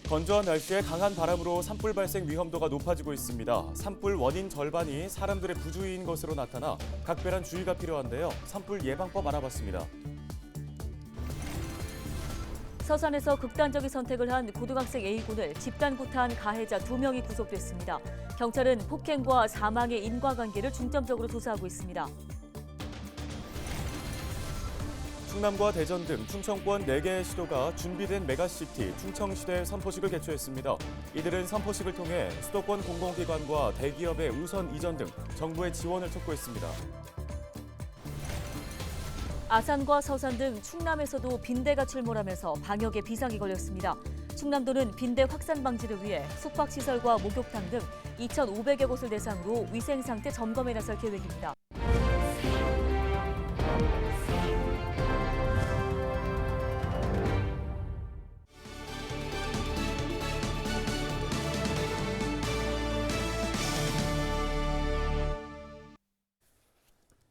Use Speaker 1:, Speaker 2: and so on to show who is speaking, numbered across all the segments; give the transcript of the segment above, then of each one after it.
Speaker 1: 건조한 날씨에 강한 바람으로 산불 발생 위험도가 높아지고 있습니다. 산불 원인 절반이 사람들의 부주의인 것으로 나타나 각별한 주의가 필요한데요. 산불 예방법 알아봤습니다.
Speaker 2: 서산에서 극단적인 선택을 한 고등학생 A군을 집단 구타한 가해자 2명이 구속됐습니다. 경찰은 폭행과 사망의 인과관계를 중점적으로 조사하고 있습니다.
Speaker 1: 충남과 대전 등 충청권 4개의 시도가 준비된 메가시티 충청시대 선포식을 개최했습니다. 이들은 선포식을 통해 수도권 공공기관과 대기업의 우선 이전 등 정부의 지원을 촉구했습니다.
Speaker 2: 아산과 서산 등 충남에서도 빈대가 출몰하면서 방역에 비상이 걸렸습니다. 충남도는 빈대 확산 방지를 위해 숙박시설과 목욕탕 등 2,500여 곳을 대상으로 위생상태 점검에 나설 계획입니다.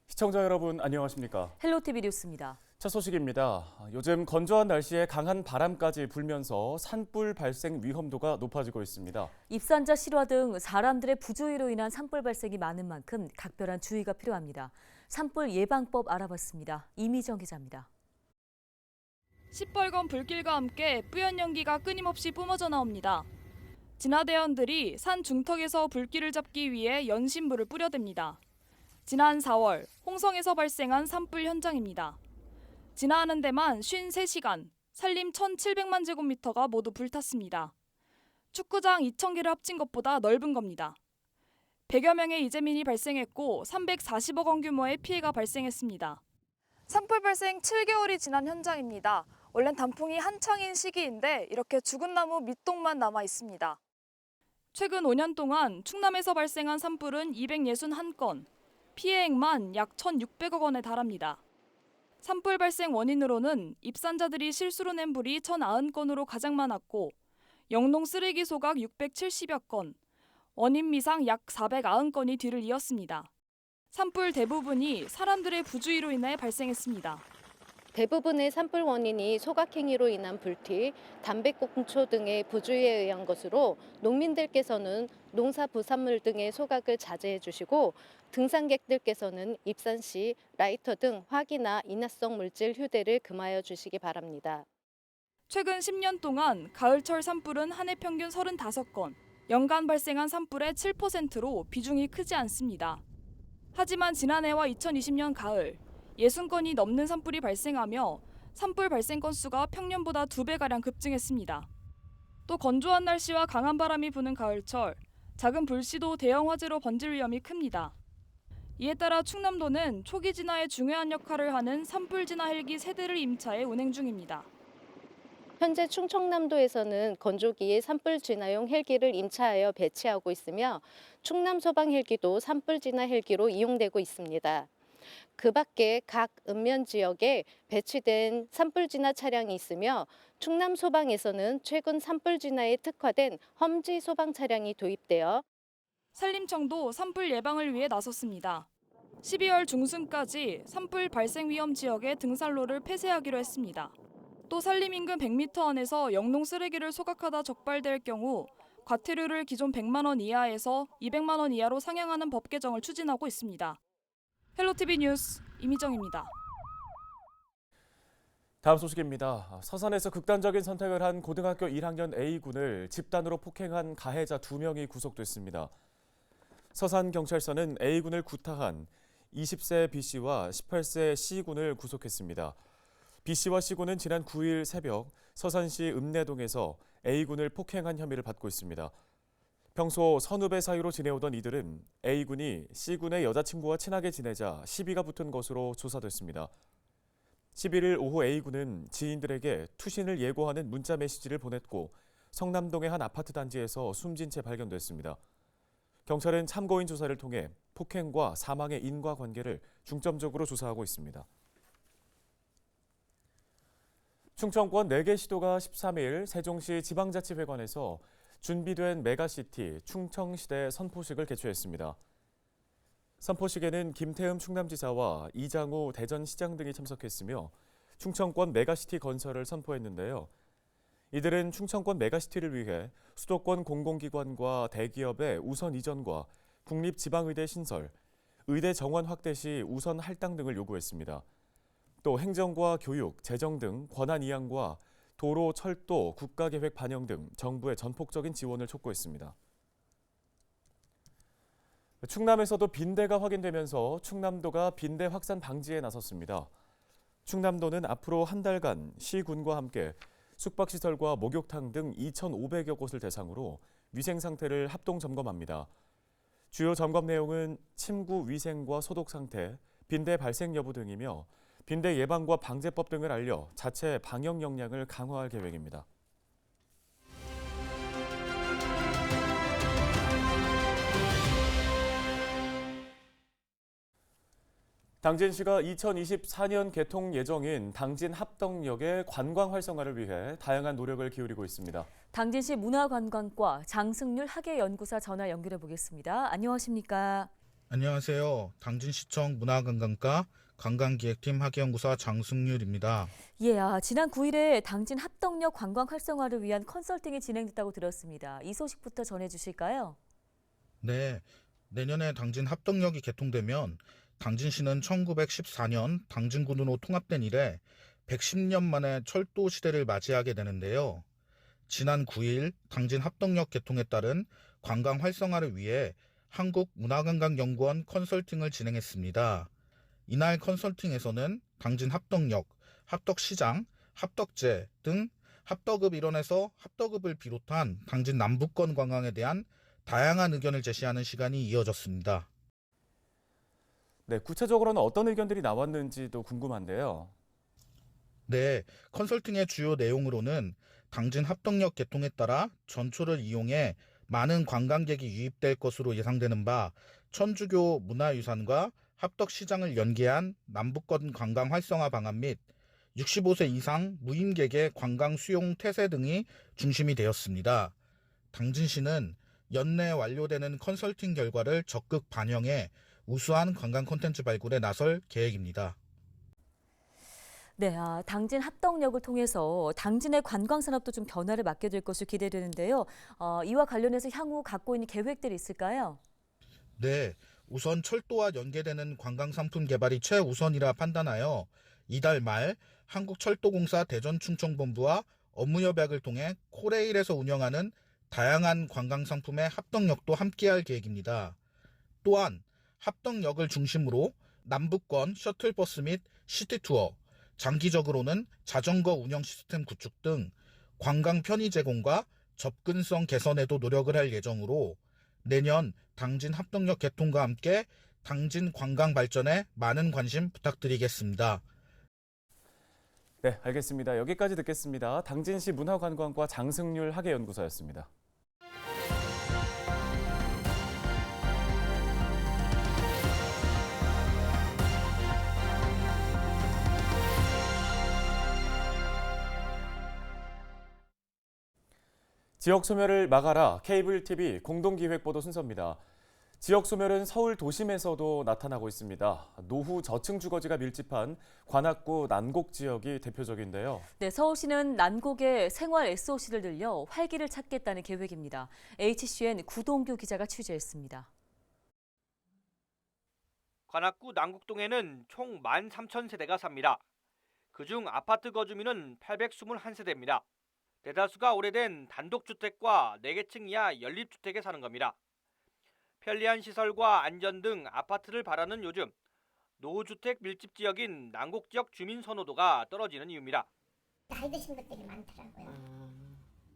Speaker 1: 시청자 여러분 안녕하십니까?
Speaker 2: 헬로티비 뉴스입니다.
Speaker 1: 첫 소식입니다. 요즘 건조한 날씨에 강한 바람까지 불면서 산불 발생 위험도가 높아지고 있습니다.
Speaker 2: 입산자 실화 등 사람들의 부주의로 인한 산불 발생이 많은 만큼 각별한 주의가 필요합니다. 산불 예방법 알아봤습니다. 이미정 기자입니다.
Speaker 3: 시뻘건 불길과 함께 뿌연 연기가 끊임없이 뿜어져 나옵니다. 진화대원들이 산 중턱에서 불길을 잡기 위해 연신물을 뿌려댑니다. 지난 4월 홍성에서 발생한 산불 현장입니다. 진화하는 데만 53시간, 산림 1,700만 제곱미터가 모두 불탔습니다. 축구장 2,000개를 합친 것보다 넓은 겁니다. 100여 명의 이재민이 발생했고 340억 원 규모의 피해가 발생했습니다. 산불 발생 7개월이 지난 현장입니다. 원래는 단풍이 한창인 시기인데 이렇게 죽은 나무 밑동만 남아 있습니다. 최근 5년 동안 충남에서 발생한 산불은 261건, 피해액만 약 1,600억 원에 달합니다. 산불 발생 원인으로는 입산자들이 실수로 낸 불이 1,090건으로 가장 많았고 영농 쓰레기 소각 670여 건, 원인 미상 약 490건이 뒤를 이었습니다. 산불 대부분이 사람들의 부주의로 인해 발생했습니다.
Speaker 4: 대부분의 산불 원인이 소각행위로 인한 불튀, 담배꽁초 등의 부주의에 의한 것으로 농민들께서는 농사 부산물 등의 소각을 자제해 주시고 등산객들께서는 입산 시 라이터 등 화기나 인화성 물질 휴대를 금하여 주시기 바랍니다.
Speaker 3: 최근 10년 동안 가을철 산불은 한 해 평균 35건, 연간 발생한 산불의 7%로 비중이 크지 않습니다. 하지만 지난해와 2020년 가을, 60건이 넘는 산불이 발생하며 산불 발생 건수가 평년보다 2배가량 급증했습니다. 또 건조한 날씨와 강한 바람이 부는 가을철, 작은 불씨도 대형 화재로 번질 위험이 큽니다. 이에 따라 충남도는 초기 진화에 중요한 역할을 하는 산불 진화 헬기 3대를 임차해 운행 중입니다.
Speaker 4: 현재 충청남도에서는 건조기에 산불 진화용 헬기를 임차하여 배치하고 있으며 충남 소방 헬기도 산불 진화 헬기로 이용되고 있습니다. 그 밖에 각 읍면 지역에 배치된 산불 진화 차량이 있으며 충남 소방에서는 최근 산불 진화에 특화된 험지 소방 차량이 도입되어
Speaker 3: 산림청도 산불 예방을 위해 나섰습니다. 12월 중순까지 산불 발생 위험 지역의 등산로를 폐쇄하기로 했습니다. 또 산림 인근 100m 안에서 영농 쓰레기를 소각하다 적발될 경우 과태료를 기존 100만 원 이하에서 200만 원 이하로 상향하는 법 개정을 추진하고 있습니다. 헬로티비 뉴스 이미정입니다.
Speaker 1: 다음 소식입니다. 서산에서 극단적인 선택을 한 고등학교 1학년 A군을 집단으로 폭행한 가해자 2명이 구속됐습니다. 서산경찰서는 A군을 구타한 20세 B씨와 18세 C군을 구속했습니다. B씨와 C군은 지난 9일 새벽 서산시 읍내동에서 A군을 폭행한 혐의를 받고 있습니다. 평소 선후배 사이로 지내오던 이들은 A군이 C군의 여자친구와 친하게 지내자 시비가 붙은 것으로 조사됐습니다. 11일 오후 A군은 지인들에게 투신을 예고하는 문자 메시지를 보냈고 성남동의 한 아파트 단지에서 숨진 채 발견됐습니다. 경찰은 참고인 조사를 통해 폭행과 사망의 인과관계를 중점적으로 조사하고 있습니다. 충청권 4개 시도가 13일 세종시 지방자치회관에서 준비된 메가시티 충청시대 선포식을 개최했습니다. 선포식에는 김태흠 충남지사와 이장우 대전시장 등이 참석했으며 충청권 메가시티 건설을 선포했는데요. 이들은 충청권 메가시티를 위해 수도권 공공기관과 대기업의 우선 이전과 국립지방의대 신설, 의대 정원 확대 시 우선 할당 등을 요구했습니다. 또 행정과 교육, 재정 등 권한 이양과 도로, 철도, 국가계획 반영 등 정부의 전폭적인 지원을 촉구했습니다. 충남에서도 빈대가 확인되면서 충남도가 빈대 확산 방지에 나섰습니다. 충남도는 앞으로 한 달간 시군과 함께 숙박시설과 목욕탕 등 2,500여 곳을 대상으로 위생 상태를 합동 점검합니다. 주요 점검 내용은 침구 위생과 소독 상태, 빈대 발생 여부 등이며 빈대 예방과 방제법 등을 알려 자체 방역 역량을 강화할 계획입니다. 당진시가 2024년 개통 예정인 당진 합덕역의 관광 활성화를 위해 다양한 노력을 기울이고 있습니다.
Speaker 2: 당진시 문화관광과 장승률 학예연구사 전화 연결해 보겠습니다. 안녕하십니까?
Speaker 5: 안녕하세요. 당진시청 문화관광과 관광기획팀 학예연구사 장승률입니다.
Speaker 2: 예, 지난 9일에 당진 합덕역 관광 활성화를 위한 컨설팅이 진행됐다고 들었습니다. 이 소식부터 전해 주실까요?
Speaker 5: 네, 내년에 당진 합덕역이 개통되면 당진시는 1914년 당진군으로 통합된 이래 110년 만에 철도 시대를 맞이하게 되는데요. 지난 9일 당진 합덕역 개통에 따른 관광 활성화를 위해 한국문화관광연구원 컨설팅을 진행했습니다. 이날 컨설팅에서는 당진 합덕역, 합덕시장, 합덕제 등 합덕읍 일원에서 합덕읍을 비롯한 당진 남부권 관광에 대한 다양한 의견을 제시하는 시간이 이어졌습니다.
Speaker 1: 네, 구체적으로는 어떤 의견들이 나왔는지도 궁금한데요.
Speaker 5: 네, 컨설팅의 주요 내용으로는 당진 합덕역 개통에 따라 전초를 이용해 많은 관광객이 유입될 것으로 예상되는 바 천주교 문화유산과 합덕시장을 연계한 남부권 관광 활성화 방안 및 65세 이상 무임객의 관광 수용 태세 등이 중심이 되었습니다. 당진시는 연내 완료되는 컨설팅 결과를 적극 반영해 우수한 관광 콘텐츠 발굴에 나설 계획입니다.
Speaker 2: 네, 당진 합덕역을 통해서 당진의 관광 산업도 좀 변화를 맞게 될 것으로 기대되는데요. 이와 관련해서 향후 갖고 있는 계획들이 있을까요?
Speaker 5: 네, 우선 철도와 연계되는 관광 상품 개발이 최우선이라 판단하여 이달 말 한국철도공사 대전충청본부와 업무 협약을 통해 코레일에서 운영하는 다양한 관광 상품의 합덕역도 함께할 계획입니다. 또한 합덕역을 중심으로 남부권 셔틀버스 및 시티투어, 장기적으로는 자전거 운영 시스템 구축 등 관광 편의 제공과 접근성 개선에도 노력을 할 예정으로 내년 당진 합덕역 개통과 함께 당진 관광 발전에 많은 관심 부탁드리겠습니다.
Speaker 1: 네, 알겠습니다. 여기까지 듣겠습니다. 당진시 문화관광과 장승률 학예연구사였습니다. 지역 소멸을 막아라 케이블 TV 공동기획보도 순서입니다. 지역 소멸은 서울 도심에서도 나타나고 있습니다. 노후 저층 주거지가 밀집한 관악구 난곡 지역이 대표적인데요.
Speaker 2: 네, 서울시는 난곡에 생활 SOC를 늘려 활기를 찾겠다는 계획입니다. HCN 구동규 기자가 취재했습니다.
Speaker 6: 관악구 난곡동에는 총 13,000세대가 삽니다. 그중 아파트 거주민은 821세대입니다. 대다수가 오래된 단독주택과 4개층 이하 연립주택에 사는 겁니다. 편리한 시설과 안전 등 아파트를 바라는 요즘 노후주택 밀집 지역인 난곡 지역 주민 선호도가 떨어지는 이유입니다.
Speaker 7: 나이 드신 분들이 많더라고요.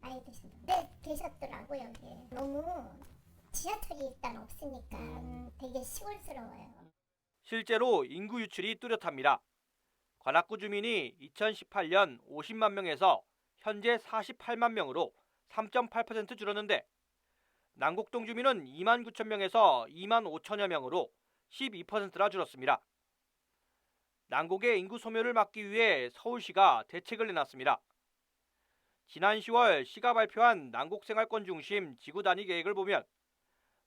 Speaker 7: 나이 드신 분들 계셨더라고요. 여기. 너무 지하철이 일단 없으니까 되게 시골스러워요.
Speaker 6: 실제로 인구 유출이 뚜렷합니다. 관악구 주민이 2018년 50만 명에서 현재 48만 명으로 3.8% 줄었는데 난곡동 주민은 2만 9천 명에서 2만 5천여 명으로 12%나 줄었습니다. 난곡의 인구 소멸을 막기 위해 서울시가 대책을 내놨습니다. 지난 10월 시가 발표한 난곡 생활권 중심 지구 단위 계획을 보면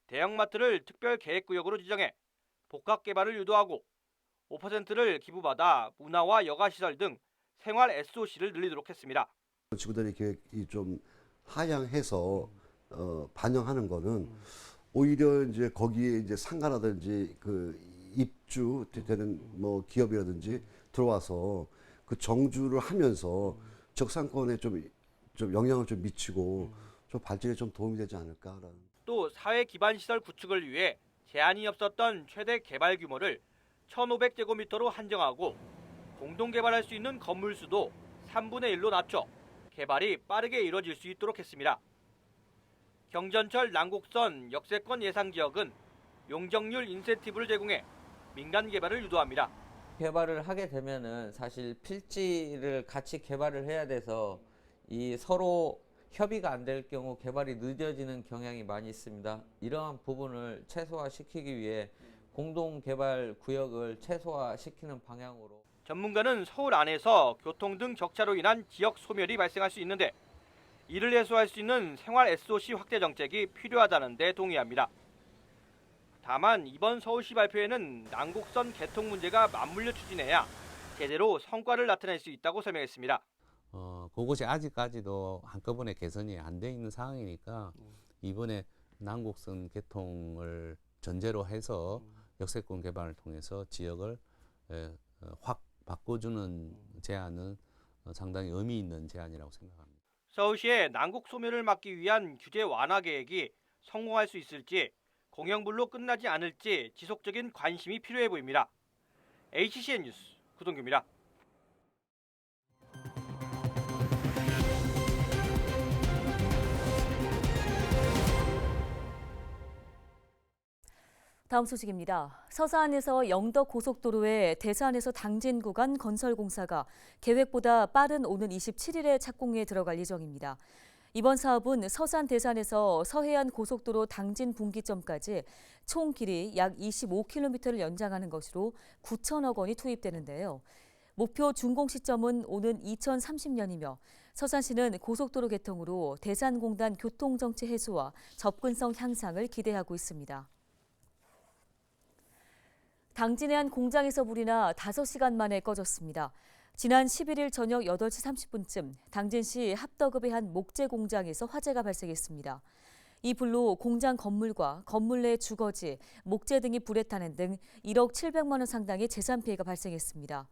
Speaker 6: 대형마트를 특별 계획구역으로 지정해 복합 개발을 유도하고 5%를 기부받아 문화와 여가시설 등 생활 SOC를 늘리도록 했습니다.
Speaker 8: 지구단위 계획이 좀 하향해서 반영하는 거는 오히려 이제 거기에 이제 상가라든지 그 입주되는 뭐 기업이라든지 들어와서 그 정주를 하면서 지역 상권에 좀 영향을 좀 미치고 좀 발전에 좀 도움이 되지 않을까라는.
Speaker 6: 또 사회 기반 시설 구축을 위해 제한이 없었던 최대 개발 규모를 1,500제곱미터로 한정하고 공동 개발할 수 있는 건물 수도 3분의 1로 낮춰 개발이 빠르게 이루어질 수 있도록 했습니다. 경전철 남곡선 역세권 예상 지역은 용적률 인센티브를 제공해 민간 개발을 유도합니다.
Speaker 9: 개발을 하게 되면은 사실 필지를 같이 개발을 해야 돼서 이 서로 협의가 안 될 경우 개발이 늦어지는 경향이 많이 있습니다. 이러한 부분을 최소화시키기 위해 공동 개발 구역을 최소화시키는 방향으로.
Speaker 6: 전문가는 서울 안에서 교통 등 격차로 인한 지역 소멸이 발생할 수 있는데 이를 해소할 수 있는 생활 SOC 확대 정책이 필요하다는 데 동의합니다. 다만 이번 서울시 발표에는 남곡선 개통 문제가 맞물려 추진해야 제대로 성과를 나타낼 수 있다고 설명했습니다.
Speaker 10: 그것이 아직까지도 한꺼번에 개선이 안 돼 있는 상황이니까 이번에 남곡선 개통을 전제로 해서 역세권 개발을 통해서 지역을 확 바꿔주는 제안은 상당히 의미 있는 제안이라고 생각합니다.
Speaker 6: 서울시의 난곡 소멸을 막기 위한 규제 완화 계획이 성공할 수 있을지 공영불로 끝나지 않을지 지속적인 관심이 필요해 보입니다. HCN 뉴스 구동규입니다.
Speaker 2: 다음 소식입니다. 서산에서 영덕 고속도로의 대산에서 당진 구간 건설 공사가 계획보다 빠른 오는 27일에 착공에 들어갈 예정입니다. 이번 사업은 서산 대산에서 서해안 고속도로 당진 분기점까지 총 길이 약 25km를 연장하는 것으로 9천억 원이 투입되는데요. 목표 준공 시점은 오는 2030년이며 서산시는 고속도로 개통으로 대산공단 교통정체 해소와 접근성 향상을 기대하고 있습니다. 당진의 한 공장에서 불이 나 5시간 만에 꺼졌습니다. 지난 11일 저녁 8시 30분쯤 당진시 합덕읍의 한 목재 공장에서 화재가 발생했습니다. 이 불로 공장 건물과 건물 내 주거지, 목재 등이 불에 타는 등 1억 700만 원 상당의 재산 피해가 발생했습니다.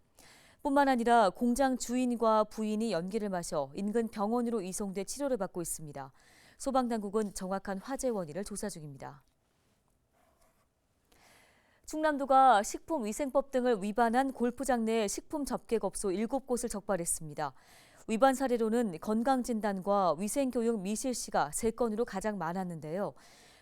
Speaker 2: 뿐만 아니라 공장 주인과 부인이 연기를 마셔 인근 병원으로 이송돼 치료를 받고 있습니다. 소방당국은 정확한 화재 원인을 조사 중입니다. 충남도가 식품위생법 등을 위반한 골프장 내 식품 접객업소 7곳을 적발했습니다. 위반 사례로는 건강진단과 위생교육 미실시가 3건으로 가장 많았는데요.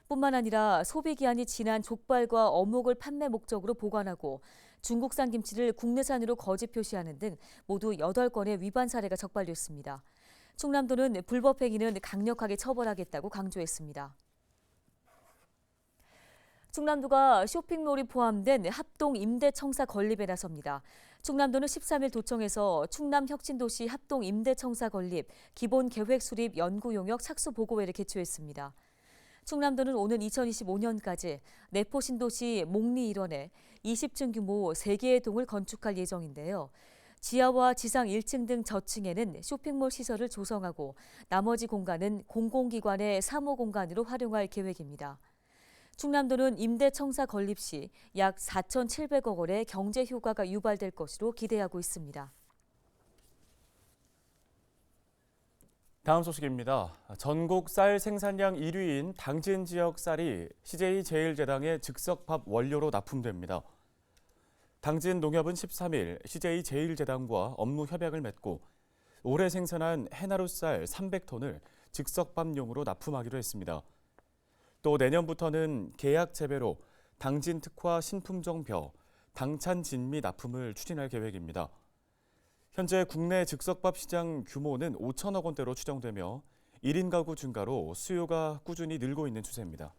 Speaker 2: 뿐만 아니라 소비기한이 지난 족발과 어묵을 판매 목적으로 보관하고 중국산 김치를 국내산으로 거짓 표시하는 등 모두 8건의 위반 사례가 적발됐습니다. 충남도는 불법 행위는 강력하게 처벌하겠다고 강조했습니다. 충남도가 쇼핑몰이 포함된 합동 임대청사 건립에 나섭니다. 충남도는 13일 도청에서 충남혁신도시 합동 임대청사 건립 기본 계획 수립 연구 용역 착수 보고회를 개최했습니다. 충남도는 오는 2025년까지 내포 신도시 목리 일원에 20층 규모 3개의 동을 건축할 예정인데요. 지하와 지상 1층 등 저층에는 쇼핑몰 시설을 조성하고 나머지 공간은 공공기관의 사무 공간으로 활용할 계획입니다. 충남도는 임대청사 건립 시 약 4,700억 원의 경제 효과가 유발될 것으로 기대하고 있습니다.
Speaker 1: 다음 소식입니다. 전국 쌀 생산량 1위인 당진 지역 쌀이 CJ제일제당의 즉석밥 원료로 납품됩니다. 당진 농협은 13일 CJ제일제당과 업무 협약을 맺고 올해 생산한 해나루 쌀 300톤을 즉석밥용으로 납품하기로 했습니다. 또 내년부터는 계약 재배로 당진 특화 신품종 벼, 당찬 진미 납품을 추진할 계획입니다. 현재 국내 즉석밥 시장 규모는 5천억 원대로 추정되며 1인 가구 증가로 수요가 꾸준히 늘고 있는 추세입니다.